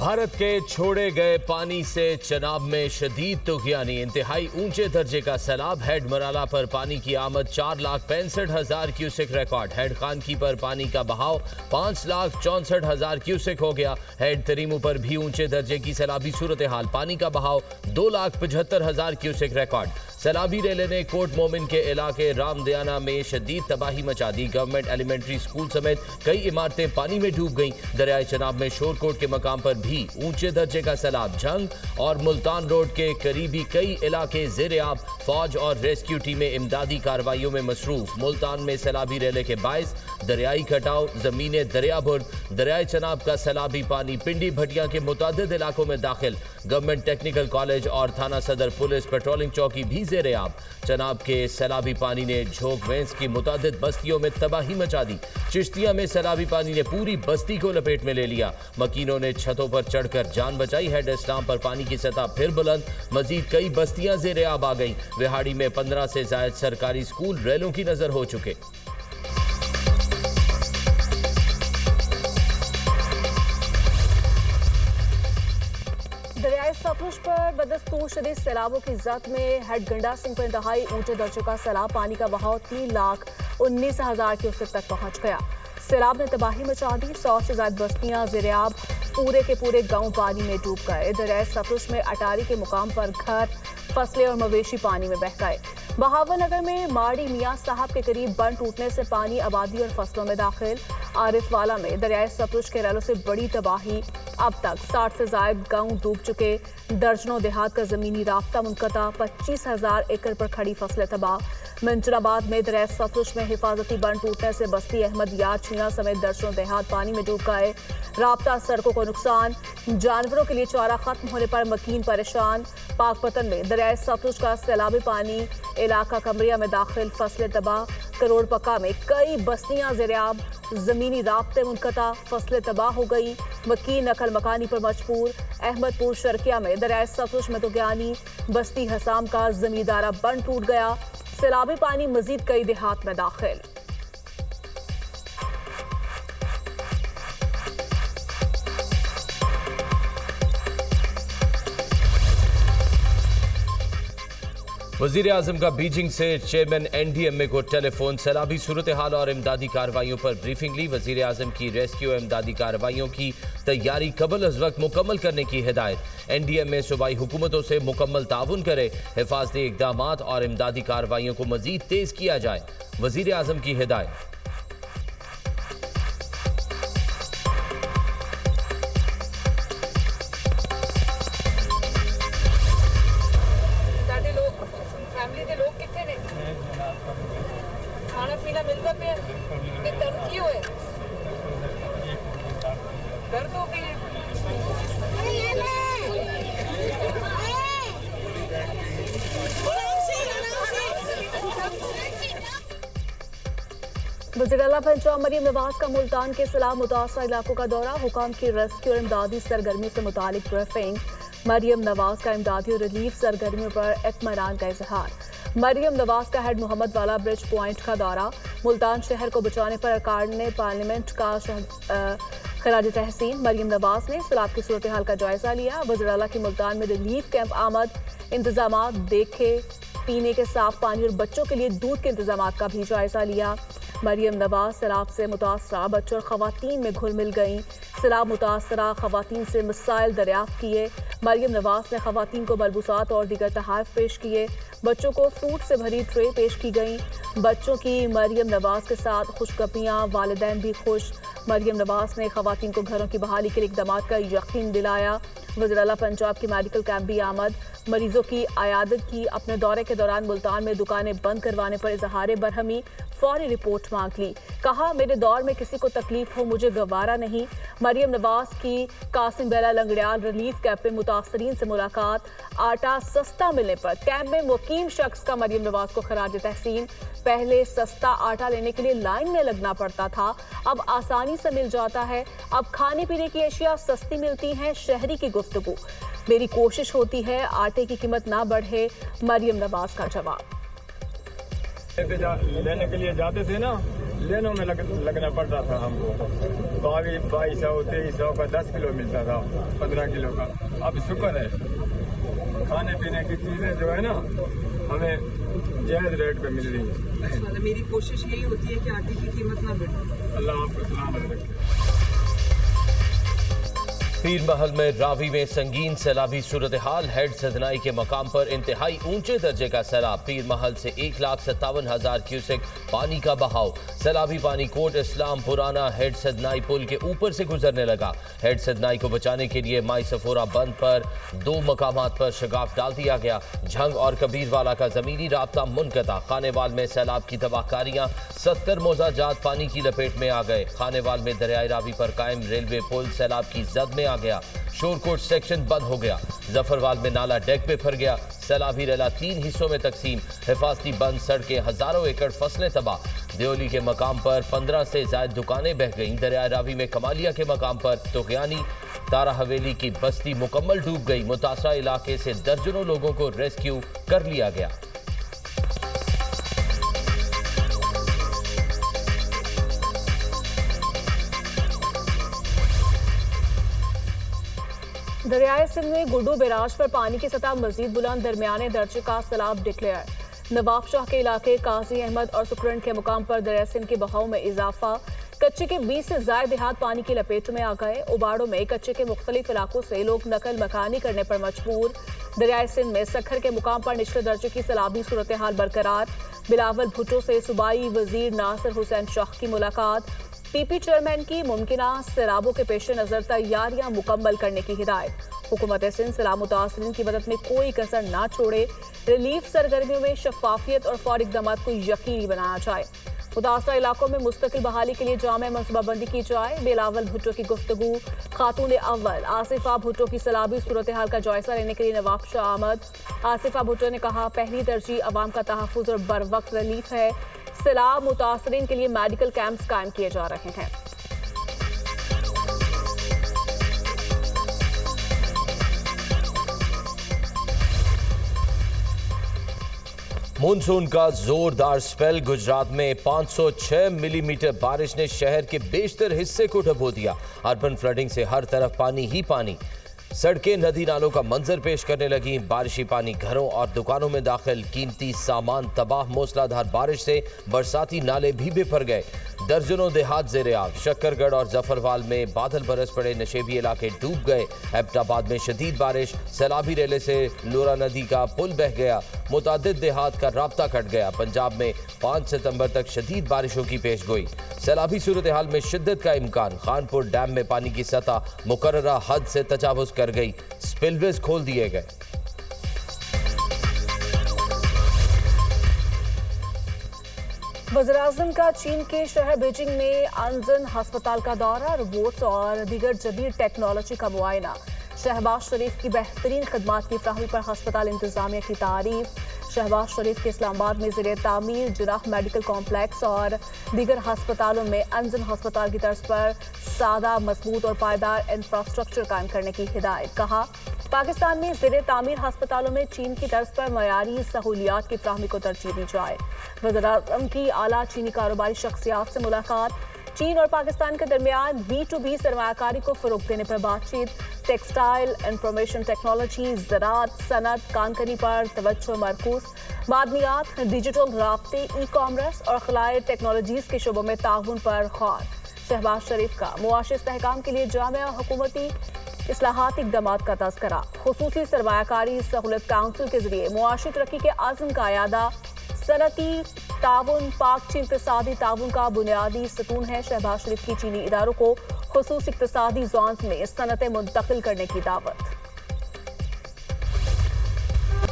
भारत के छोड़े गए पानी से चनाब में शदीद तुग़यानी, इंतहाई ऊंचे दर्जे का सैलाब। हेड मराला पर पानी की आमद 4,65,000 क्यूसेक रिकॉर्ड। हेड खानकी पर पानी का बहाव 5,64,000 क्यूसेक हो गया। हेड तरीमू पर भी ऊंचे दर्जे की सैलाबी सूरत हाल, पानी का बहाव 2,75,000 क्यूसेक रिकॉर्ड। सैलाबी रेले ने कोट मोमिन के इलाके रामदयाना में शदीद तबाही मचा दी। गवर्नमेंट एलिमेंट्री स्कूल समेत कई इमारतें पानी में डूब गईं। दरियाए चनाब में शोरकोट के मकाम पर भी ऊंचे दर्जे का सैलाब। झंग और मुल्तान रोड के करीबी कई इलाके ज़ेरे आब। फौज और रेस्क्यू टीमें इमदादी कार्रवाइयों में मसरूफ। मुल्तान में सैलाबी रेले के बायस दरियाई कटाव, जमीने दरिया बुर्द। दरियाए चनाब का सैलाबी पानी पिंडी भटिया के मुतादिद इलाकों में दाखिल। गवर्नमेंट टेक्निकल कॉलेज और थाना सदर पुलिस पेट्रोलिंग चौकी भी ज़ेरे आब। चनाब के सैलाबी पानी ने झोंक वेंस की मुतादिद बस्तियों में तबाही मचा दी। चिश्तिया में सैलाबी पानी ने पूरी बस्ती को लपेट में ले लिया। मकीनों ने छतों पर चढ़कर जान बचाई। हेड इस्लाम पर पानी की सतह फिर बुलंद, मजीद कई बस्तियां ज़ेरे आब आ गई। विहाड़ी में 15 से ज़ायद सरकारी स्कूल रेलों की नजर हो चुके। दरियाए सतलुज पर बदस्तूर शदीद सैलाबों की जद में हेड गंडा सिंह पर इंतहाई ऊंचे दर्जे का सैलाब। पानी का बहाव 3,19,000 क्यूसेक तक पहुंच गया। सैलाब ने तबाही मचा दी। 100 से ज्यादा बस्तियां ज़ेरे आब, पूरे के पूरे गांव पानी में डूब गए। दरियाए सतलुज में अटारी के मुकाम पर घर, फसलें और मवेशी पानी में बह गए। बहावनगर में माड़ी मियां साहब के करीब बंद टूटने से पानी आबादी और फसलों में दाखिल। आरिफवाला में दरियाए सतलुज के रेलों से बड़ी तबाही। अब तक 60 से ज्यादा गांव डूब चुके। दर्जनों देहात का जमीनी राब्ता मुनक़ता। 25,000 एकड़ पर खड़ी फसलें तबाह। मंजराबाद में दरियाए सतलुज में हिफाजती बंद टूटने से बस्ती अहमद यार छिया समेत दर्जनों देहात पानी में डूब गए। राब्ता सड़कों को नुकसान। जानवरों के लिए चारा खत्म होने पर मकीन परेशान। पाकपतन में दरियाए सतलुज का सैलाबी पानी इलाका कमरिया में दाखिल, फसलें तबाह। करोड़ पक्का में कई बस्तियां ज़ेरे आब, जमीनी राब्ते मुनक़ता, फसलें तबाह हो गई। मकीन नकल मकानी पर मजबूर। अहमदपुर शर्किया में दरियाए सतलुज में तुग़यानी। बस्ती हसाम का जमींदारा बंद टूट गया। सैलाबी पानी मजीद कई देहात में दाखिल। वज़ीर आज़म का बीजिंग से चेयरमैन NDMA को टेलीफोन। सैलाबी सूरत हाल और इमदादी कार्रवाइयों पर ब्रीफिंग ली। वज़ीर आज़म की रेस्क्यू इमदादी कार्रवाइयों की तैयारी कबल अज़ वक्त मुकम्मल करने की हिदायत। NDMA सूबाई हुकूमतों से मुकम्मल ताउन करे। हिफाजती इक़दामात और इमदादी कार्रवाइयों को मज़ीद तेज़ किया जाए। वज़ीर आज़म की हिदायत। खाना पीना मिलता पे दर्द क्यों है? दर्द हो गई। वज़ीर-ए-आला पंजाब मरियम नवाज का मुल्तान के सैलाब मुतासर इलाकों का दौरा। हुकाम की रेस्क्यू और इमदादी सरगर्मी से मुतालिक ब्रीफिंग। मरियम नवाज का इमदादी और रिलीफ सरगर्मियों पर इत्मीनान का इजहार। मरियम नवाज का हेड मोहम्मद वाला ब्रिज पॉइंट का दौरा। मुल्तान शहर को बचाने पर अरकान ने पार्लियामेंट का खराज तहसीन। मरियम नवाज ने सैलाब की सूरत हाल का जायजा लिया। वज़ीर-ए-आला की मुल्तान में रिलीफ कैंप आमद। इंतजामात देखे। पीने के साफ पानी और बच्चों के लिए दूध के इंतजामात का भी जायजा लिया। मरियम नवाज सैलाब से मुतासरा बच्चों और खवातीन में घुल मिल गईं। सैलाब मुतासरा खवातीन से मसाइल दरियाफ्त किए। मरियम नवाज ने खवातीन को मलबूसात और दीगर तोहफ़े पेश किए। बच्चों को फ्रूट से भरी ट्रे पेश की गई। बच्चों की मरियम नवाज के साथ खुशखबरियाँ, वालिदैन भी खुश। मरियम नवाज ने खवातीन को घरों की बहाली के लिए इक़दामात का यकीन दिलाया। वज़ीर-ए-आला पंजाब की मेडिकल कैंप भी आमद। मरीजों की आयादत की। अपने दौरे के दौरान मुल्तान में दुकानें बंद करवाने पर इजहार बरहमी। फौरी रिपोर्ट मांग ली। कहा, मेरे दौर में किसी को तकलीफ हो मुझे गवारा नहीं। मरियम नवाज की कासिम बेला लंगड़ियाल रिलीफ कैंप में मुतासरीन से मुलाकात। आटा सस्ता मिलने पर कैंप में मुकीम शख्स का मरियम नवाज को खराज तहसीन। पहले सस्ता आटा लेने के लिए लाइन में लगना पड़ता था, अब आसानी से मिल जाता है। अब खाने पीने की अशिया सस्ती मिलती हैं। शहरी की गुफ्तगू। मेरी कोशिश होती है आटे की कीमत ना बढ़े। मरियम नवाज का जवाब। लेने के लिए जाते थे ना, लेनों में लगना पड़ता था हमको। 2200 2300 का 10 किलो मिलता था, 15 किलो का। अब शुक्र है खाने पीने की चीज़ें जो है ना हमें जायज़ रेट पे मिल रही है। मेरी कोशिश यही होती है कि आटे की कीमत ना बढ़े। अल्लाह आपको सलामत रखे। पीर महल में रावी में संगीन सैलाबी सूरत हाल। हेड सदनाई के मकाम पर इंतहाई ऊंचे दर्जे का सैलाब। पीर महल से 1,57,000 क्यूसेक पानी का बहाव। सैलाबी पानी कोट इस्लाम पुराना हेड सदनाई पुल के ऊपर से गुजरने लगा। हेड सदनाई को बचाने के लिए माई सफोरा बंद पर 2 मकामात पर शगाफ डाल दिया गया। झंग और कबीरवाला का जमीनी राब्ता मुनक़ता। खानेवाल में सैलाब की तबाहकारियां। 70 मोजाजात पानी की लपेट में आ गए। खानेवाल में दरियाई रावी पर कायम रेलवे पुल सैलाब की जद में आ गया। शोरकोट सेक्शन बंद हो गया। जफरवाल में नाला डेक पे फर गया। सैलाबी रेला 3 हिस्सों में तकसीम। हिफाजती बंद सड़कें, हजारों एकड़ फसलें तबाह। देओली के मकाम पर 15 से ज्यादा दुकानें बह गईं। दरिया रावी में कमालिया के मकाम पर तुगयानी तारा हवेली की बस्ती मुकम्मल डूब गई। मुतासरा इलाके से दर्जनों लोगों को रेस्क्यू कर लिया गया। दरियाए सिंध में गुड्डू बैराज पर पानी की सतह मजीद बुलंद। दरमियाने दर्जे का सैलाब डिक्लेयर। नवाब शाह के इलाके काजी अहमद और सुकरन के मुकाम पर दरिया सिंध के बहाव में इजाफा। कच्चे के 20 से ज्यादा देहात पानी की लपेट में आ गए। उबाड़ों में कच्चे के मुख्तलिफ इलाकों से लोग नकल मकानी करने पर मजबूर। दरियाए सिंध में सखर के मुकाम पर निचले दर्जे की सैलाबी सूरत हाल बरकरार। बिलावल भुट्टो से सूबाई वजीर नासिर हुसैन शाह की मुलाकात। पीपी चेयरमैन की मुमकिना सैलाबों के पेश नजर तैयारियां मुकम्मल करने की हिदायत। हुकूमत सिंध सैलाब मुतासरीन की मदद में कोई कसर ना छोड़े। रिलीफ सरगर्मियों में शफाफियत और फौरी इक़दामात को यकीनी बनाया जाए। मुतासरा इलाकों में मुस्तकिल बहाली के लिए जामे मनसूबाबंदी की जाए। बिलावल भुट्टो की गुफ्तगू। खातून अव्वल आसिफा भुट्टो की सैलाबी सूरत हाल का जायजा लेने के लिए नवाब शाह आमद। आसिफा भुट्टो ने कहा, पहली तरजीह अवाम का तहफ़्फ़ुज़ और बर वक्त रिलीफ है। सैलाब मुतासरीन के लिए मेडिकल कैंप्स कायम किए जा रहे हैं। मानसून का जोरदार स्पेल। गुजरात में 506 मिलीमीटर बारिश ने शहर के बेशतर हिस्से को डुबो दिया। अर्बन फ्लडिंग से हर तरफ पानी ही पानी। सड़कें नदी नालों का मंजर पेश करने लगी। बारिशी पानी घरों और दुकानों में दाखिल। कीमती सामान तबाह। मूसलाधार बारिश से बरसाती नाले भी बेभर गए। दर्जनों देहात ज़ेर-ए-आब। शक्करगढ़ और जफरवाल में बादल बरस पड़े। नशेबी इलाके डूब गए। एबटाबाद में शदीद बारिश। सैलाबी रेले से लोरा नदी का पुल बह गया। मुतादिद देहात का राब्ता कट गया। पंजाब में 5 सितंबर तक शदीद बारिशों की पेशगोई। सैलाबी सूरत हाल में शिद्दत का इम्कान। खानपुर डैम में पानी की सतह मुकर्ररा हद से तजावुज कर गई। स्पिलवेज खोल दिए गए। वज़ीर-ए-आज़म का चीन के शहर बीजिंग में अंजन अस्पताल का दौरा। रोबोट्स और दीगर जदीद टेक्नोलॉजी का मुआयना। शहबाज शरीफ की बेहतरीन खदमात की फ्राहमी पर अस्पताल इंतजामिया की तारीफ। शहबाज शरीफ के इस्लामाबाद में ज़ेरे तामीर जिराह मेडिकल कॉम्प्लेक्स और दीगर अस्पतालों में अंजन अस्पताल की तर्ज पर सादा, मजबूत और पायदार इंफ्रास्ट्रक्चर कायम करने की हिदायत। कहा, पाकिस्तान में ज़ेरे तामीर अस्पतालों में चीन की तर्ज पर मयारी सहूलियात की फ्राहमी को तरजीह दी जाए। वज़ीर-ए-आज़म की आला चीनी कारोबारी शख्सियात से मुलाकात। चीन और पाकिस्तान के दरमियान B2B सरमायाकारी को फरोग देने पर बातचीत। टेक्सटाइल, इंफॉर्मेशन टेक्नोलॉजी, ज़राअत, सनत, कानकनी पर तवज्जो मरकूज। मादनियात, डिजिटल राब्ते, ई कॉमर्स और खलाए टेक्नोलॉजीज के शोबों में ताउन पर गौर। शहबाज शरीफ का मुआशी इस्तेहकाम के लिए जामिया हुकूमती इस्लाहाती इक़दामात का तज़किरा। खुसूसी सरमायाकारी सहूलत काउंसिल के जरिए मुआशी तरक्की के आज़म का अयादा। सनती ताउन पाक चीन इक़्तिसादी ताउन का बुनियादी सतून है। शहबाज शरीफ की चीनी इदारों को खुसूसी इक़्तिसादी ज़ोन्स में सनतें मुंतकिल करने की दावत।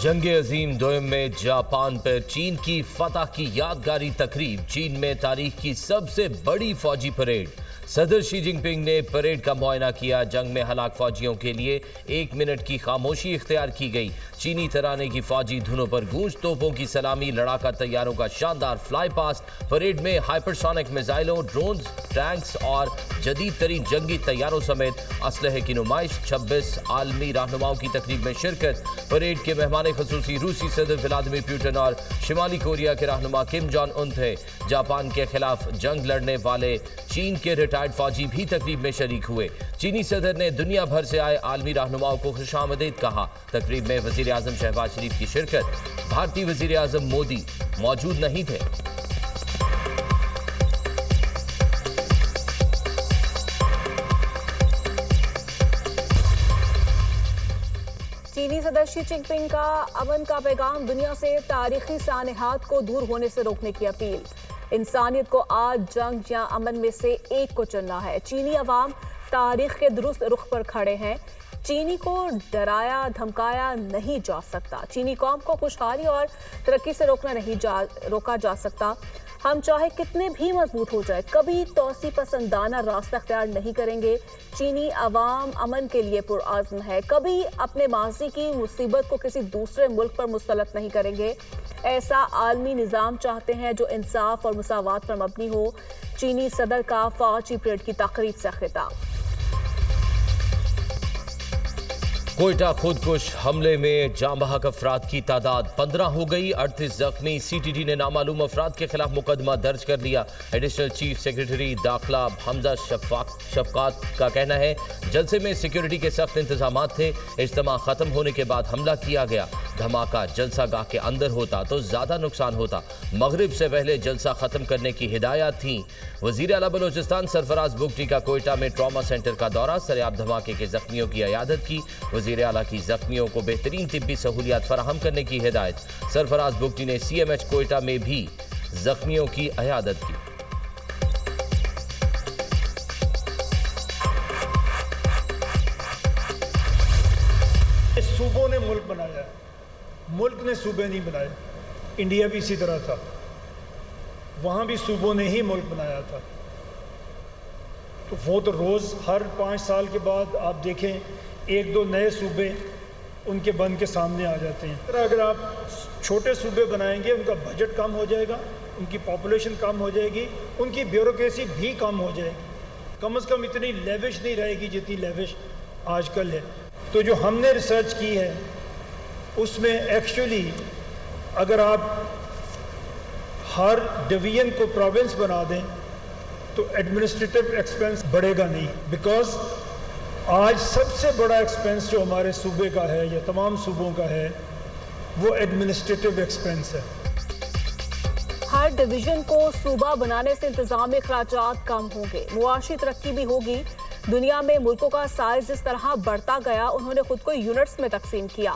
जंग अजीम दोयम में जापान पर चीन की फतह की यादगारी तकरीब। चीन में तारीख की सबसे बड़ी फौजी परेड। सदर शी जिनपिंग ने परेड का मुआयना किया। जंग में हलाक फौजियों के लिए 1 मिनट की खामोशी इख्तियार की गई। चीनी तराने की फौजी धुनों पर गूंज, तोपों की सलामी, लड़ाका तैयारों का शानदार फ्लाई पास्ट। परेड में हाइपरसोनिक मिसाइलों, ड्रोन्स, टैंक्स और जदीद तरीन जंगी तैयारों समेत असलहे की नुमाइश। 26 आलमी रहनुमाओं की तकरीब में शिरकत। परेड के मेहमान खसूसी रूसी सदर व्लादिमीर पुतिन और शिमाली कोरिया के रहनुमा किम जोंग उन थे। जापान के खिलाफ जंग लड़ने वाले चीन के रिटायर्ड फौजी भी तकरीब में शरीक हुए। चीनी सदर ने दुनिया भर से आए आलमी रहनुमाओं को खुशामदीद कहा। तकरीब में वजीर आजम शहबाज शरीफ की शिरकत। भारतीय वजीर आजम मोदी मौजूद नहीं थे। चीनी सदर शी जिनपिंग का अमन का पैगाम, दुनिया से तारीखी सानहात को दूर होने से रोकने की अपील। इंसानियत को आज जंग या अमन में से एक को चुनना है। चीनी अवाम तारीख के दुरुस्त रुख पर खड़े हैं। चीनी को डराया धमकाया नहीं जा सकता। चीनी कौम को खुशहाली और तरक्की से रोका जा सकता। हम चाहे कितने भी मजबूत हो जाए, कभी तोसी पसंदाना रास्ता अख्तियार नहीं करेंगे। चीनी अवाम अमन के लिए पुरआज़्म है। कभी अपने माजी की मुसीबत को किसी दूसरे मुल्क पर मुस्तलत नहीं करेंगे। ऐसा आलमी निज़ाम चाहते हैं जो इंसाफ और मुसावात पर मबनी हो। चीनी सदर का फौजी परेड की तकरीब से खिताब। कोयटा खुदकुश हमले में जाँ बहक अफराद की तादाद 15 हो गई, 38 जख्मी। CTT ने नामालूम अफराद के खिलाफ मुकदमा दर्ज कर लिया। एडिशनल चीफ सेक्रेटरी दाखिला हमजा शफकात का कहना है जलसे में सिक्योरिटी के सख्त इंतजाम थे। इज्तिमा खत्म होने के बाद हमला किया गया। धमाका जलसा गाह के अंदर होता तो ज्यादा नुकसान होता। मगरिब से पहले जलसा खत्म करने की हिदायत थी। वजीर आला बलोचिस्तान सरफराज बुगटी का कोयटा में ट्रॉमा सेंटर का दौरा, सरेआब धमाके के जख्मियों की इयादत की। वजीर आला की जख्मियों को बेहतरीन तिब्बी सहूलियात फराहम करने की हिदायत। सरफराज बुगटी ने CMH कोयटा में भी जख्मियों की इयादत की। सूबों ने मुल्क बनाया, मुल्क ने सूबे नहीं बनाए। इंडिया भी इसी तरह था, वहाँ भी सूबों ने ही मुल्क बनाया था। तो वो तो रोज़ हर 5 साल के बाद आप देखें 1-2 नए सूबे उनके बन के सामने आ जाते हैं। अगर आप छोटे सूबे बनाएंगे, उनका बजट कम हो जाएगा, उनकी पॉपुलेशन कम हो जाएगी, उनकी ब्यूरोक्रेसी भी कम हो जाएगी। कम से कम इतनी लेविश नहीं रहेगी जितनी लेविश आजकल है। तो जो हमने रिसर्च की है उसमें एक्चुअली अगर आप हर डिवीजन को प्रोविंस बना दें तो एडमिनिस्ट्रेटिव एक्सपेंस बढ़ेगा नहीं। बिकॉज आज सबसे बड़ा एक्सपेंस जो हमारे सूबे का है या तमाम सूबों का है वो एडमिनिस्ट्रेटिव एक्सपेंस है। हर डिवीजन को सूबा बनाने से इंतजामी अखराजात कम होंगे, मुआशी तरक्की भी होगी। दुनिया में मुल्कों का साइज जिस तरह बढ़ता गया, उन्होंने खुद को यूनिट्स में तकसीम किया।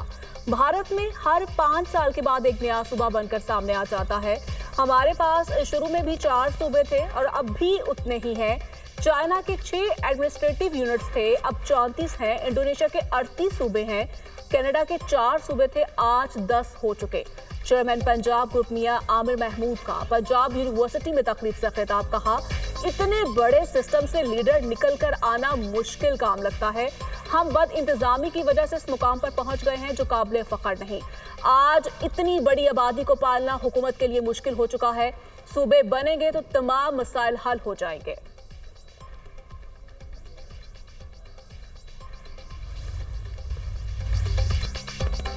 भारत में हर 5 साल के बाद एक नया सूबा बनकर सामने आ जाता है। हमारे पास शुरू में भी 4 सूबे थे और अब भी उतने ही हैं। चाइना के 6 एडमिनिस्ट्रेटिव यूनिट्स थे, अब 34 हैं। इंडोनेशिया के 38 सूबे हैं। कनाडा के 4 सूबे थे, आज 10 हो चुके। चेयरमैन पंजाब ग्रुप मियां आमिर महमूद का पंजाब यूनिवर्सिटी में तकरीब से खिताब, कहा इतने बड़े सिस्टम से लीडर निकल कर आना मुश्किल काम लगता है। हम बद इंतजामी की वजह से इस मुकाम पर पहुंच गए हैं जो काबिल फख्र नहीं। आज इतनी बड़ी आबादी को पालना हुकूमत के लिए मुश्किल हो चुका है। सूबे बनेंगे तो तमाम मसाइल हल हो जाएंगे।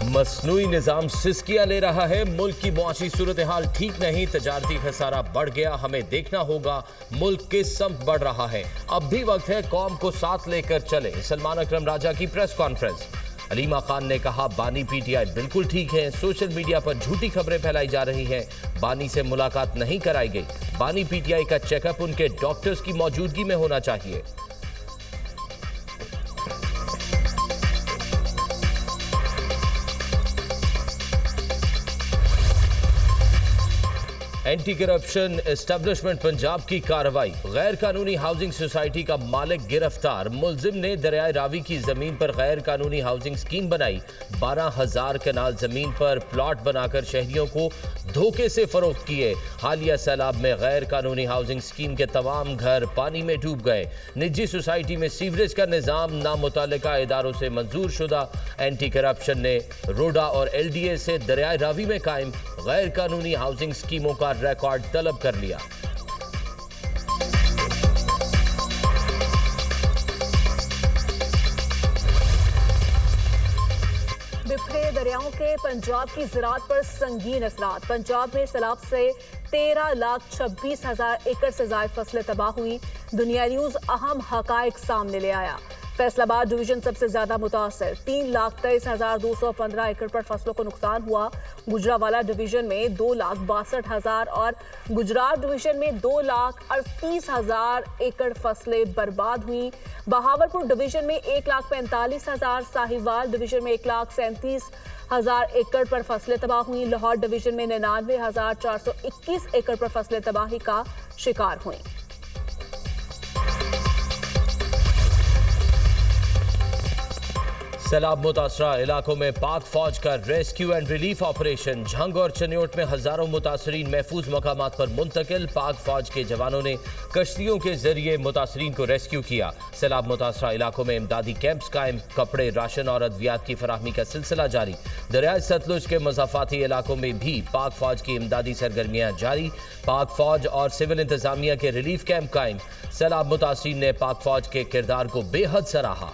मसनूई निज़ाम सिस्कियां ले रहा है, मुल्क की मुआशी सूरत हाल ठीक नहीं, तजारती खसारा बढ़ गया। हमें देखना होगा मुल्क किस समत बढ़ रहा है। अब भी वक्त है कौम को साथ लेकर चले। सलमान अकरम राजा की प्रेस कॉन्फ्रेंस। अलीमा खान ने कहा बानी PTI बिल्कुल ठीक है। सोशल मीडिया पर झूठी खबरें फैलाई जा रही हैं। बानी से मुलाकात नहीं कराई गई। बानी PTI का चेकअप उनके डॉक्टर्स की मौजूदगी में होना चाहिए। एंटी करप्शन एस्टेब्लिशमेंट पंजाब की कार्रवाई। गैर कानूनी हाउसिंग सोसाइटी का मालिक गिरफ्तार। मुलजिम ने दरियाए रावी की जमीन पर गैर कानूनी हाउसिंग स्कीम बनाई। 12,000 कनाल जमीन पर प्लॉट बनाकर शहरियों को धोखे से फरोख्त किए। हालिया सैलाब में गैर कानूनी हाउसिंग स्कीम के तमाम घर पानी में डूब गए। निजी सोसाइटी में सीवरेज का निजाम नामुतल्लिका इदारों से मंजूर शुदा। एंटी करप्शन ने रोडा और LDA से दरियाए रावी में कायम गैर कानूनी हाउसिंग स्कीमों का रिकॉर्ड तलब कर लिया। बिखरे दरियाओं के पंजाब की ज़राअत पर संगीन असरात। पंजाब में सैलाब से 13,26,000 एकड़ से ज़ायद फसलें तबाह हुई। दुनिया न्यूज़ अहम हकाइक सामने ले आया। फैसलाबाद डिवीजन सबसे ज्यादा मुतासर। 3,23,215 एकड़ पर फसलों को नुकसान हुआ। गुजरावाला डिवीजन में 2,62,000 और गुजरात डिवीजन में 2,38,000 एकड़ फसलें बर्बाद हुई। बहावलपुर डिवीजन में 1,45,000, साहिवाल डिवीजन में 1,37,000 एकड़ पर फसलें तबाह हुई। लाहौर डिवीजन में 99,421 एकड़ पर फसलें तबाही का शिकार हुई। सैलाब मुतासरा इलाकों में पाक फौज का rescue and relief operation. Jhang और चन्योट में हजारों मुतासरीन महफूज मकामात पर मुंतकिल। पाक फौज के जवानों ने कश्तियों के जरिए मुतासरीन को रेस्क्यू किया। सैलाब मुतासरा इलाकों में इमदादी कैंप्स कायम। कपड़े, राशन और अद्वियात की फराहमी का सिलसिला जारी। दरियाए सतलुज के मज़ाफ़ाती इलाकों में भी पाक फौज की इमदादी सरगर्मियाँ जारी। पाक फौज और सिविल इंतजामिया के रिलीफ कैंप कायम। सैलाब मुतासरीन ने पाक फौज के किरदार को बेहद सराहा।